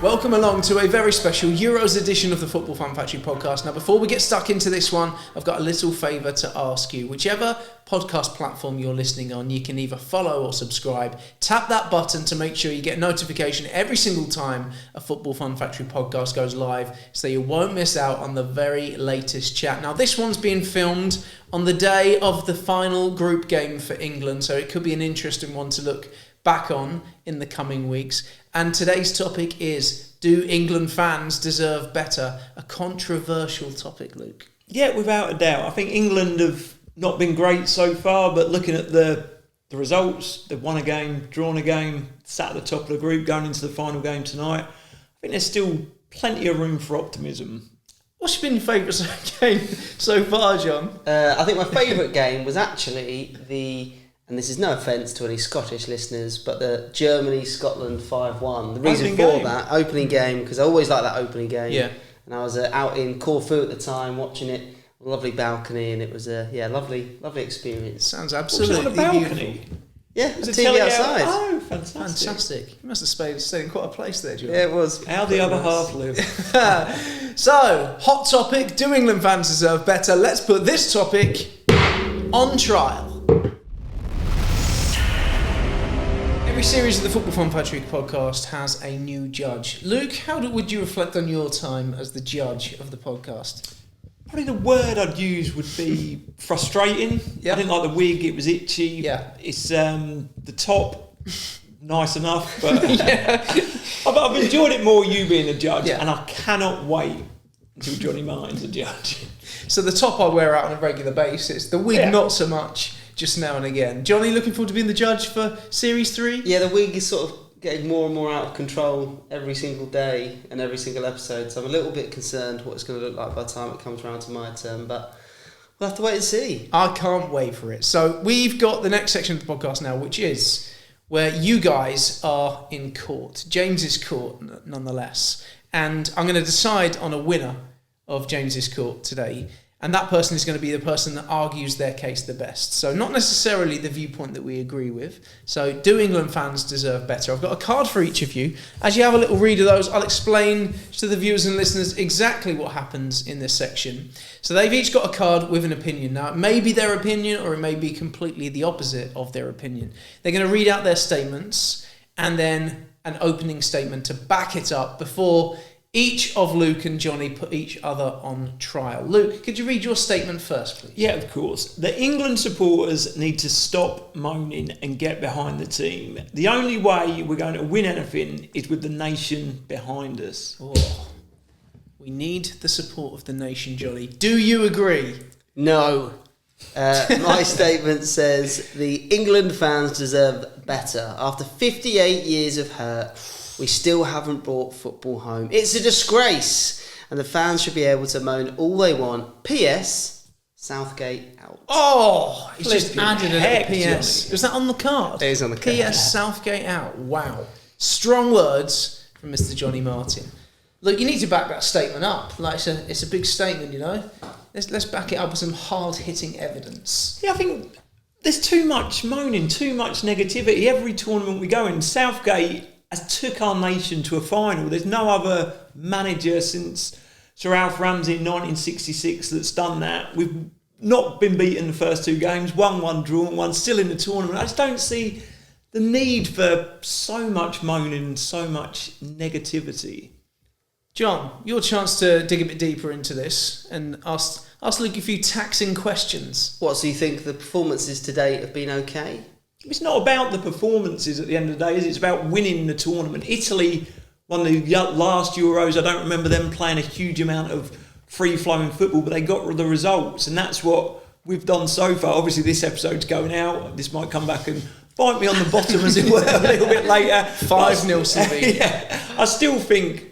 Welcome along to a very special Euros edition of the Football Fun Factory podcast. Now, before we get stuck into this one, I've got a little favour to ask you. Whichever podcast platform you're listening on, you can either follow or subscribe. Tap that button to make sure you get notification every single time a Football Fun Factory podcast goes live, so you won't miss out on the very latest chat. Now, this one's being filmed on the day of the final group game for England, so it could be an interesting one to look back on in the coming weeks. And today's topic is, do England fans deserve better? A controversial topic, Luke. Yeah, without a doubt. I think England have not been great so far, but looking at the results, they've won a game, drawn a game, sat at the top of the group, going into the final game tonight. I think there's still plenty of room for optimism. What's been your favourite game so far, John? I think my favourite game was actually and this is no offence to any Scottish listeners, but the Germany-Scotland 5-1. The reason for that, opening game, because I always like that opening game. Yeah. And I was out in Corfu at the time watching it, a lovely balcony, and it was a lovely experience. Sounds absolutely on a balcony? beautiful. Yeah, the TV outside. Oh, fantastic. Fantastic. You must have stayed in quite a place there, John. Yeah, it was. How the other half live. So, hot topic, do England fans deserve better? Let's put this topic on trial. Every series of the Football Fun Factory podcast has a new judge. Luke, how would you reflect on your time as the judge of the podcast? Probably the word I'd use would be frustrating. Yeah. I didn't like the wig, it was itchy. Yeah. It's the top, nice enough, but Yeah. I've enjoyed it more, you being a judge, Yeah. and I cannot wait until Johnny Martin's a judge. So the top I wear out on a regular basis, the wig Yeah. not so much, just now and again. Johnny, looking forward to being the judge for Series 3? Yeah, the wig is sort of getting more and more out of control every single day and every single episode, so I'm a little bit concerned what it's going to look like by the time it comes around to my turn, but we'll have to wait and see. I can't wait for it. So we've got the next section of the podcast now, which is where you guys are in court. James's court, nonetheless. And I'm going to decide on a winner of James's court today. And that person is going to be the person that argues their case the best. So not necessarily the viewpoint that we agree with. So do England fans deserve better? I've got a card for each of you. As you have a little read of those, I'll explain to the viewers and listeners exactly what happens in this section. So they've each got a card with an opinion. Now, it may be their opinion or it may be completely the opposite of their opinion. They're going to read out their statements and then an opening statement to back it up before each of Luke and Johnny put each other on trial. Luke, could you read your statement first, please? Yeah, of course. The England supporters need to stop moaning and get behind the team. The only way we're going to win anything is with the nation behind us. Oh, we need the support of the nation, Johnny. Do you agree? No. My statement says the England fans deserve better. After 58 years of hurt, we still haven't brought football home. It's a disgrace, and the fans should be able to moan all they want. P.S. Southgate out. Oh, he's just Flipping added a heck, P.S. Johnny. Was that on the card? It is on the card. P.S. Southgate out. Wow. Strong words from Mr. Johnny Martin. Look, you need to back that statement up. Like it's a big statement, you know. Let's back it up with some hard-hitting evidence. Yeah, I think there's too much moaning, too much negativity. Every tournament we go in, Southgate has took our nation to a final. There's no other manager since Sir Alf Ramsey in 1966 that's done that. We've not been beaten the first two games, won one, drawn one, still in the tournament. I just don't see the need for so much moaning and so much negativity. John, your chance to dig a bit deeper into this and ask Luke a few taxing questions. What, so you think the performances to date have been okay? It's not about the performances at the end of the day, is it? It's about winning the tournament. Italy won the last Euros. I don't remember them playing a huge amount of free-flowing football, but they got the results, and that's what we've done so far. Obviously, this episode's going out. This might come back and bite me on the bottom, as it were, a little bit later. 5-0 Slovenia. Yeah, I still think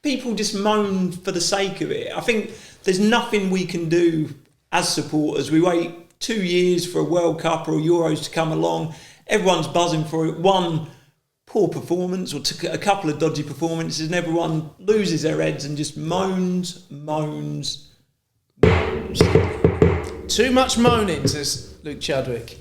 people just moan for the sake of it. I think there's nothing we can do as supporters. We wait 2 years for a World Cup or Euros to come along. Everyone's buzzing for it. One poor performance or a couple of dodgy performances and everyone loses their heads and just moans. Too much moaning, says Luke Chadwick.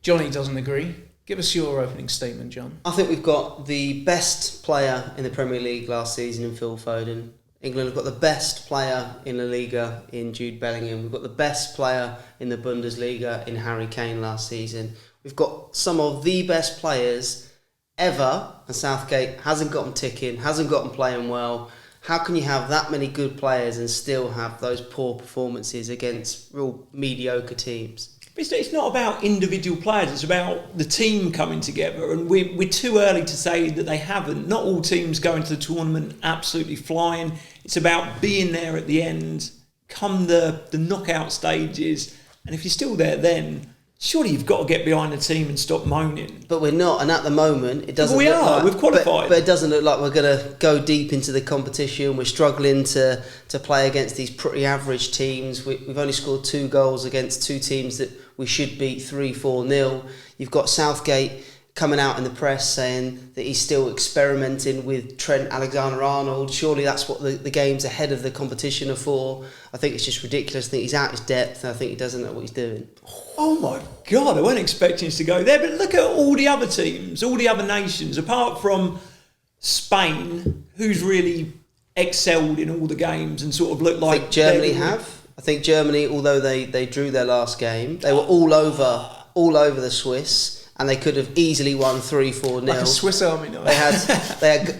Johnny doesn't agree. Give us your opening statement, John. I think we've got the best player in the Premier League last season in Phil Foden. England have got the best player in La Liga in Jude Bellingham. We've got the best player in the Bundesliga in Harry Kane last season. We've got some of the best players ever, and Southgate hasn't got them ticking, hasn't got them playing well. How can you have that many good players and still have those poor performances against real mediocre teams? It's not about individual players, it's about the team coming together, and we're too early to say that they haven't. Not all teams go into the tournament absolutely flying. It's about being there at the end, come the knockout stages, and if you're still there then, surely you've got to get behind the team and stop moaning. But we're not, and at the moment it doesn't we look are, like, we've qualified. But it doesn't look like we're going to go deep into the competition. We're struggling to play against these pretty average teams. We've only scored 2 goals against 2 teams that we should beat 3-4-0. You've got Southgate coming out in the press saying that he's still experimenting with Trent Alexander-Arnold. Surely that's what the games ahead of the competition are for. I think it's just ridiculous. I think he's out his depth, and I think he doesn't know what he's doing. Oh my God, I wasn't expecting us to go there, but look at all the other teams, all the other nations, apart from Spain, who's really excelled in all the games and sort of looked like... I think Germany have. I think Germany, although they drew their last game, they were all over the Swiss, and they could have easily won 3-4-0. Like a Swiss Army knife. They had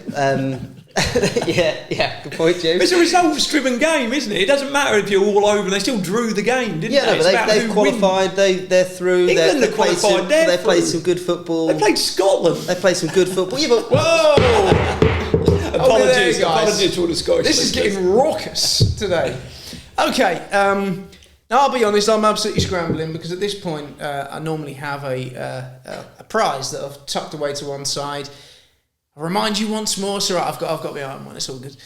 yeah, good point, James. It's a results-driven game, isn't it? It doesn't matter if you're all over. They still drew the game, didn't they? No, but they've qualified. They're through. England have qualified. They played some good football. They played Scotland. They played some good football. Yeah, but whoa! Apologies to all the Scottish. This is getting raucous today. Okay, now I'll be honest, I'm absolutely scrambling because at this point I normally have a prize that I've tucked away to one side. I'll remind you once more, so right, I've got my own one, it's all good.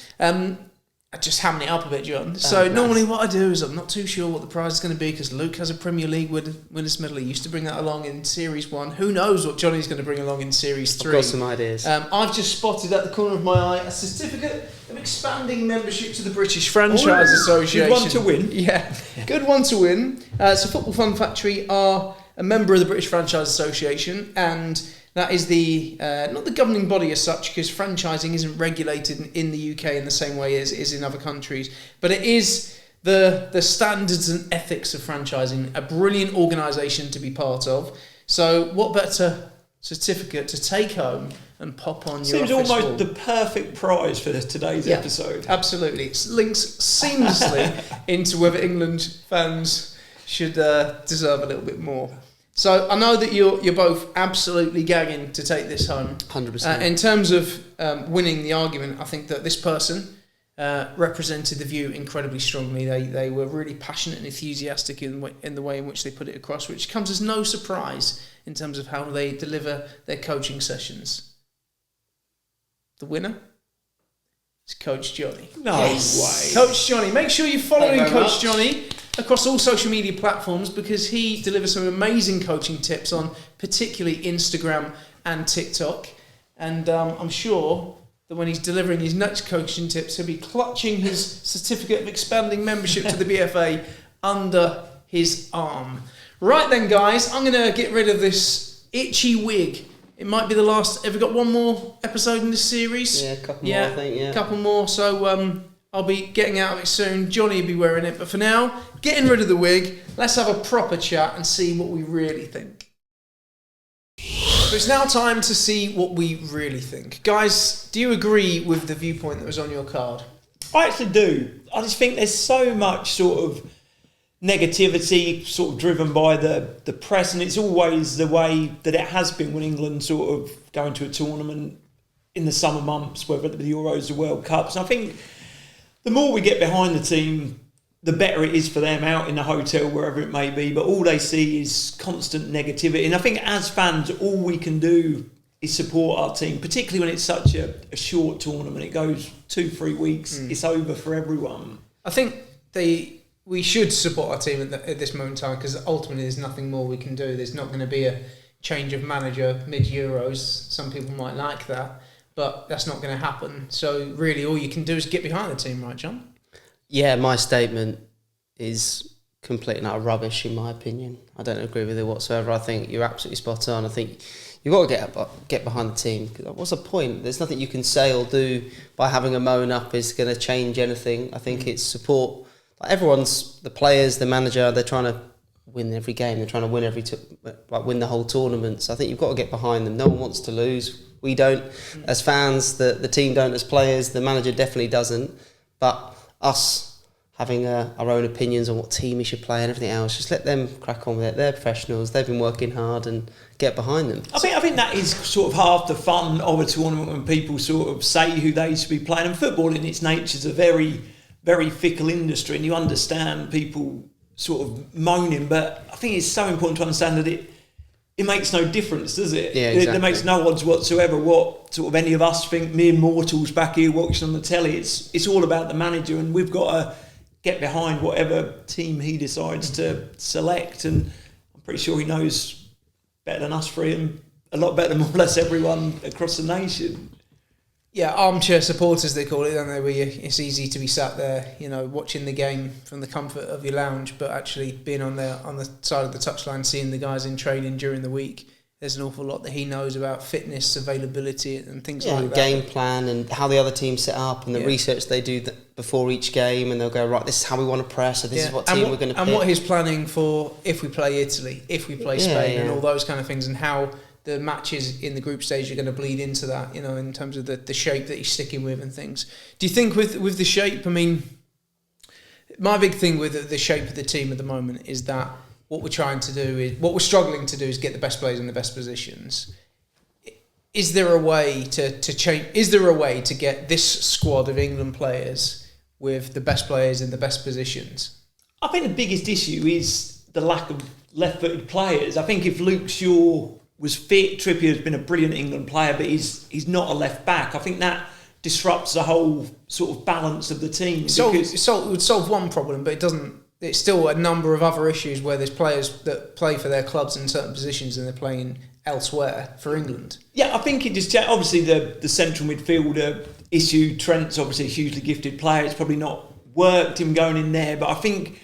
I just hamming it up a bit, John. So normally what I do is I'm not too sure what the prize is going to be because Luke has a Premier League winners medal. He used to bring that along in Series 1. Who knows what Johnny's going to bring along in Series 3. I've got some ideas. I've just spotted at the corner of my eye a certificate of expanding membership to the British Franchise Association. Good one to win. Yeah, good one to win. So Football Fun Factory are a member of the British Franchise Association, and that is the not the governing body as such, because franchising isn't regulated in the UK in the same way as is in other countries, but it is the standards and ethics of franchising, a brilliant organisation to be part of. So what better certificate to take home and pop on your Seems office almost wall. the perfect prize for today's episode. Absolutely. It links seamlessly into whether England fans should deserve a little bit more. So I know that you're both absolutely gagging to take this home. 100%. In terms of winning the argument, I think that this person represented the view incredibly strongly. They were really passionate and enthusiastic in the way in which they put it across, which comes as no surprise in terms of how they deliver their coaching sessions. The winner is Coach Johnny. No way. Coach Johnny. Make sure you're following Thank you very Coach Johnny across all social media platforms because he delivers some amazing coaching tips on particularly Instagram and TikTok. And I'm sure that when he's delivering his next coaching tips, he'll be clutching his certificate of expanding membership to the BFA under his arm. Right then, guys, I'm going to get rid of this itchy wig. It might be the last. Have we got one more episode in this series? Yeah, a couple more, I think, yeah. A couple more. So I'll be getting out of it soon. Johnny will be wearing it. But for now, getting rid of the wig. Let's have a proper chat and see what we really think. So it's now time to see what we really think. Guys, do you agree with the viewpoint that was on your card? I actually do. I just think there's so much sort of negativity sort of driven by the press, and it's always the way that it has been when England sort of go into a tournament in the summer months, whether it be the Euros, the World Cups. And I think the more we get behind the team, the better it is for them out in the hotel, wherever it may be. But all they see is constant negativity. And I think as fans, all we can do is support our team, particularly when it's such a short tournament. It goes 2-3 weeks. It's over for everyone. I think we should support our team at this moment in time because ultimately there's nothing more we can do. There's not going to be a change of manager mid-Euros. Some people might like that, but that's not going to happen. So really all you can do is get behind the team, right, John? Yeah, my statement is complete and utter rubbish, in my opinion. I don't agree with it whatsoever. I think you're absolutely spot on. I think you've got to get behind the team. What's the point? There's nothing you can say or do by having a moan up is going to change anything. I think it's support. Like the players, the manager, they're trying to win every game. They're trying to win win the whole tournament. So I think you've got to get behind them. No one wants to lose. We don't, as fans. The team don't as players. The manager definitely doesn't. But us having our own opinions on what team he should play and everything else, just let them crack on with it. They're professionals. They've been working hard and get behind them. I think that is sort of half the fun of a tournament when people sort of say who they should be playing. And football in its nature is a very, very fickle industry, and you understand people sort of moaning, but I think it's so important to understand that it makes no difference, does it? Yeah, exactly. It makes no odds whatsoever what sort of any of us think, mere mortals back here watching on the telly. It's all about the manager, and we've got to get behind whatever team he decides to select, and I'm pretty sure he knows better than us three and a lot better than more or less everyone across the nation. Yeah, armchair supporters they call it, don't they? Where it's easy to be sat there, watching the game from the comfort of your lounge, but actually being on the side of the touchline, seeing the guys in training during the week. There's an awful lot that he knows about fitness, availability, and things like that. Game plan and how the other team set up and the research they do before each game, and they'll go, right, this is how we want to press, so this is what team we're going to pick. And what he's planning for if we play Italy, if we play Spain, and all those kind of things, and how the matches in the group stage are going to bleed into that, in terms of the shape that he's sticking with and things. Do you think with the shape, I mean, my big thing with the shape of the team at the moment is that what we're struggling to do is get the best players in the best positions. Is there a way to change? Is there a way to get this squad of England players with the best players in the best positions? I think the biggest issue is the lack of left-footed players. I think if Luke Shaw was fit, Trippier has been a brilliant England player, but he's not a left back. I think that disrupts the whole sort of balance of the team. It would solve one problem, but it doesn't. It's still a number of other issues where there's players that play for their clubs in certain positions and they're playing elsewhere for England. Yeah, I think it just obviously the central midfielder issue. Trent's obviously a hugely gifted player. It's probably not worked him going in there, but I think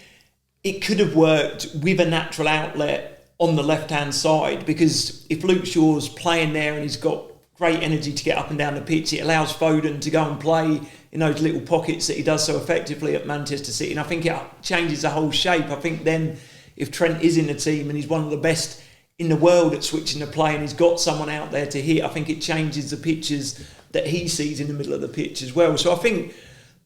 it could have worked with a natural outlet on the left-hand side, because if Luke Shaw's playing there and he's got great energy to get up and down the pitch, it allows Foden to go and play in those little pockets that he does so effectively at Manchester City, and I think it changes the whole shape. I think then if Trent is in the team and he's one of the best in the world at switching the play and he's got someone out there to hit, I think it changes the pitches that he sees in the middle of the pitch as well. So I think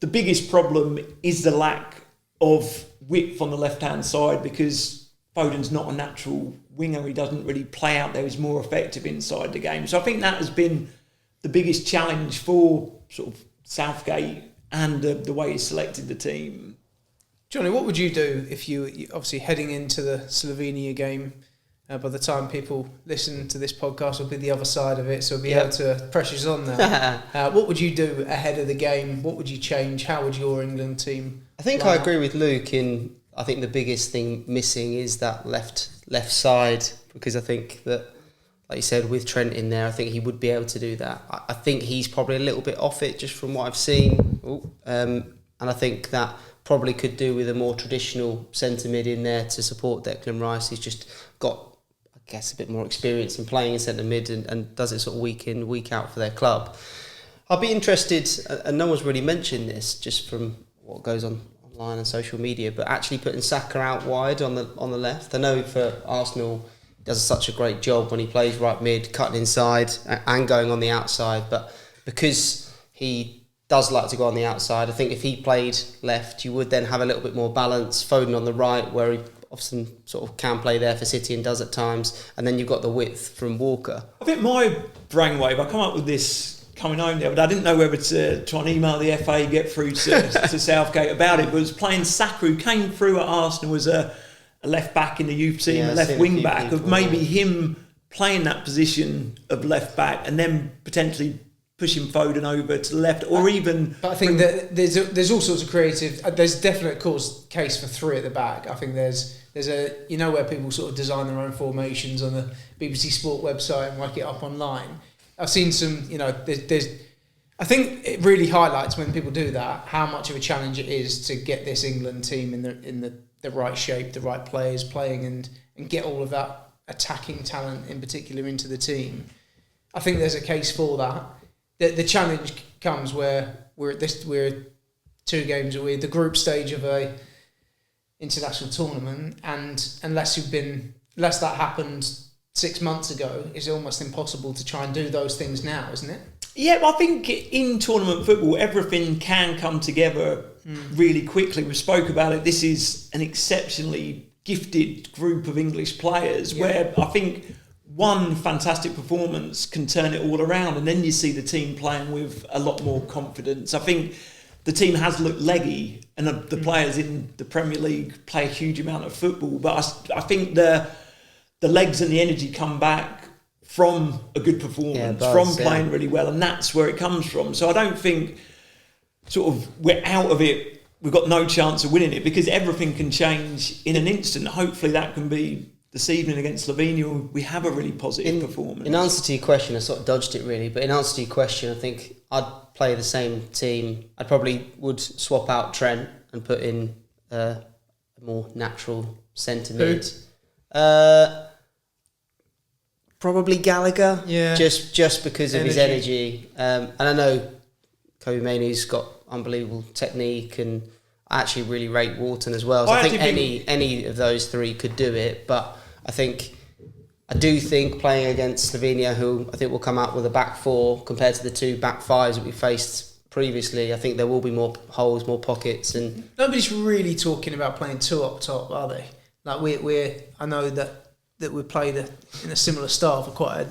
the biggest problem is the lack of width on the left-hand side, because Foden's not a natural winger. He doesn't really play out there. He's more effective inside the game. So I think that has been the biggest challenge for sort of Southgate and the way he selected the team. Johnny, what would you do if you obviously heading into the Slovenia game? By the time people listen to this podcast, will be the other side of it, so we'll be able to pressure's on now. What would you do ahead of the game? What would you change? How would your England team? I think I agree with Luke in. I think the biggest thing missing is that left side, because I think that, like you said, with Trent in there, I think he would be able to do that. I think he's probably a little bit off it just from what I've seen. And I think that probably could do with a more traditional centre mid in there to support Declan Rice. He's just got, I guess, a bit more experience in playing in centre mid and does it sort of week in, week out for their club. I'd be interested, and no one's really mentioned this just from what goes on online and social media, but actually putting Saka out wide on the left. I know for Arsenal he does such a great job when he plays right mid, cutting inside and going on the outside, but because he does like to go on the outside, I think if he played left, you would then have a little bit more balance. Foden on the right, where he often sort of can play there for City and does at times, and then you've got the width from Walker. I think my brainwave, I come up with this coming home there, but I didn't know whether to try and email the FA, get through to Southgate about it, was playing Saka, who came through at Arsenal as a left back in the youth team, a left wing back, of maybe him playing that position of left back and then potentially pushing Foden over to the left, or even... But I think that there's all sorts of creative... There's definite case for three at the back. I think there's a... where people sort of design their own formations on the BBC Sport website and work it up online. I've seen some, there's... I think it really highlights when people do that how much of a challenge it is to get this England team in the the right shape, the right players playing, and get all of that attacking talent in particular into the team. I think there's a case for that. The challenge comes where we're 2 games away, the group stage of a international tournament, and unless that happened 6 months ago, it's almost impossible to try and do those things now, isn't it? Yeah, I think in tournament football, everything can come together really quickly. We spoke about it. This is an exceptionally gifted group of English players where I think one fantastic performance can turn it all around, and then you see the team playing with a lot more confidence. I think the team has looked leggy, and the players in the Premier League play a huge amount of football, but I think the legs and the energy come back from a good performance, from playing really well, and that's where it comes from. So I don't think sort of we're out of it, we've got no chance of winning it, because everything can change in an instant. Hopefully that can be this evening against Slovenia. We have a really positive performance. In answer to your question, I sort of dodged it really, but in answer to your question, I think I'd play the same team. I probably would swap out Trent and put in a more natural centre mid. Probably Gallagher, just because of his energy. And I know Kobe Mainoo's got unbelievable technique, and I actually really rate Wharton as well. So I think any of those 3 could do it, but I do think playing against Slovenia, who I think will come out with a back 4 compared to the 2 back 5s that we faced previously, I think there will be more holes, more pockets, and nobody's really talking about playing 2 up top, are they? Like I know that we played in a similar style for quite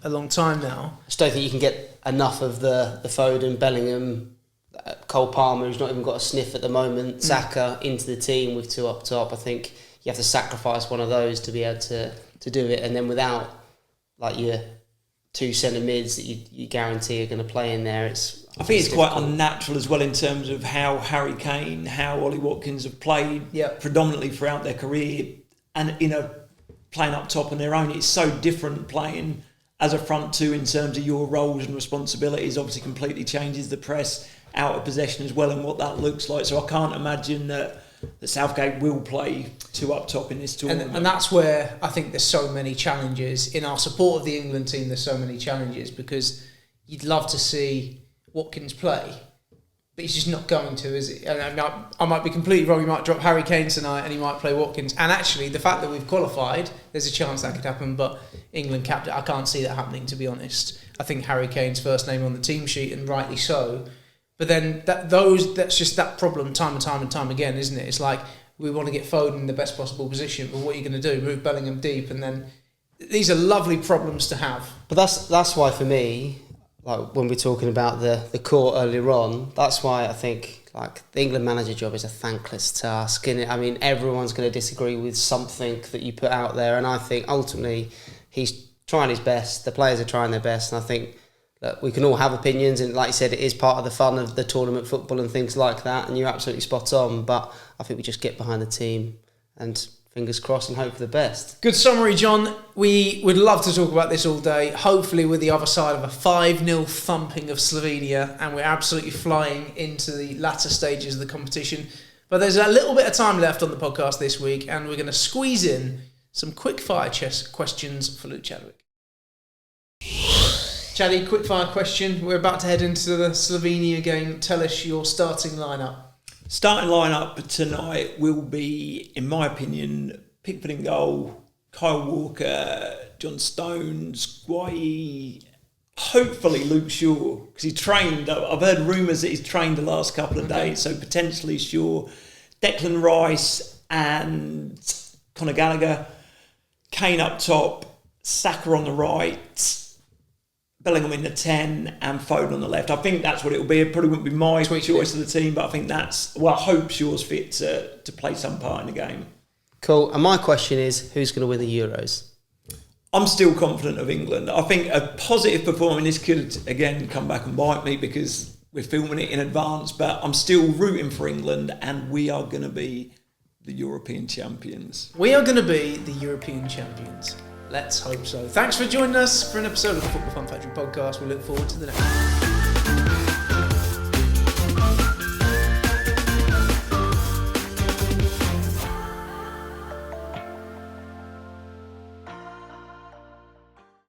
a long time now. I just don't think you can get enough of the Foden, Bellingham, Cole Palmer, who's not even got a sniff at the moment, Xhaka into the team with 2 up top. I think you have to sacrifice one of those to be able to do it, and then without like your 2 centre mids that you guarantee are going to play in there, I think it's quite unnatural as well in terms of how Harry Kane, how Ollie Watkins have played predominantly throughout their career, and playing up top on their own. It's so different playing as a front 2 in terms of your roles and responsibilities. Obviously completely changes the press out of possession as well, and what that looks like. So I can't imagine that Southgate will play 2 up top in this tournament. And that's where I think there's so many challenges. In our support of the England team, there's so many challenges, because you'd love to see Watkins play, but he's just not going to, is he? And I might be completely wrong. He might drop Harry Kane tonight and he might play Watkins. And actually, the fact that we've qualified, there's a chance that could happen, but England captain, I can't see that happening, to be honest. I think Harry Kane's first name on the team sheet, and rightly so. But then that's just that problem time and time again, isn't it? It's like, we want to get Foden in the best possible position, but what are you going to do? Move Bellingham deep, and then these are lovely problems to have. But that's why for me, like when we're talking about the court earlier on, that's why I think like the England manager job is a thankless task. And I mean, everyone's going to disagree with something that you put out there, and I think ultimately he's trying his best. The players are trying their best, and I think that we can all have opinions, and like you said, it is part of the fun of the tournament football and things like that, and you're absolutely spot on. But I think we just get behind the team and fingers crossed and hope for the best. Good summary, John. We would love to talk about this all day. Hopefully we're the other side of a 5-0 thumping of Slovenia, and we're absolutely flying into the latter stages of the competition. But there's a little bit of time left on the podcast this week, and we're going to squeeze in some quick-fire questions for Luke Chadwick. Chaddy, quick-fire question. We're about to head into the Slovenia game. Tell us your starting lineup. Starting lineup tonight will be, in my opinion, Pickford in goal, Kyle Walker, John Stones, Guai, hopefully Luke Shaw, because he trained. I've heard rumours that he's trained the last couple of days, so potentially Shaw, Declan Rice and Conor Gallagher, Kane up top, Saka on the right, Bellingham in the 10 and Foden on the left. I think that's what it will be. It probably wouldn't be my choice of the team, but I think that's... Well, I hope Shaw's fit to play some part in the game. Cool. And my question is, who's going to win the Euros? I'm still confident of England. I think a positive performance, this could, again, come back and bite me because we're filming it in advance, but I'm still rooting for England, and we are going to be the European champions. We are going to be the European champions. Let's hope so. Thanks for joining us for an episode of the Football Fun Factory podcast. We look forward to the next one.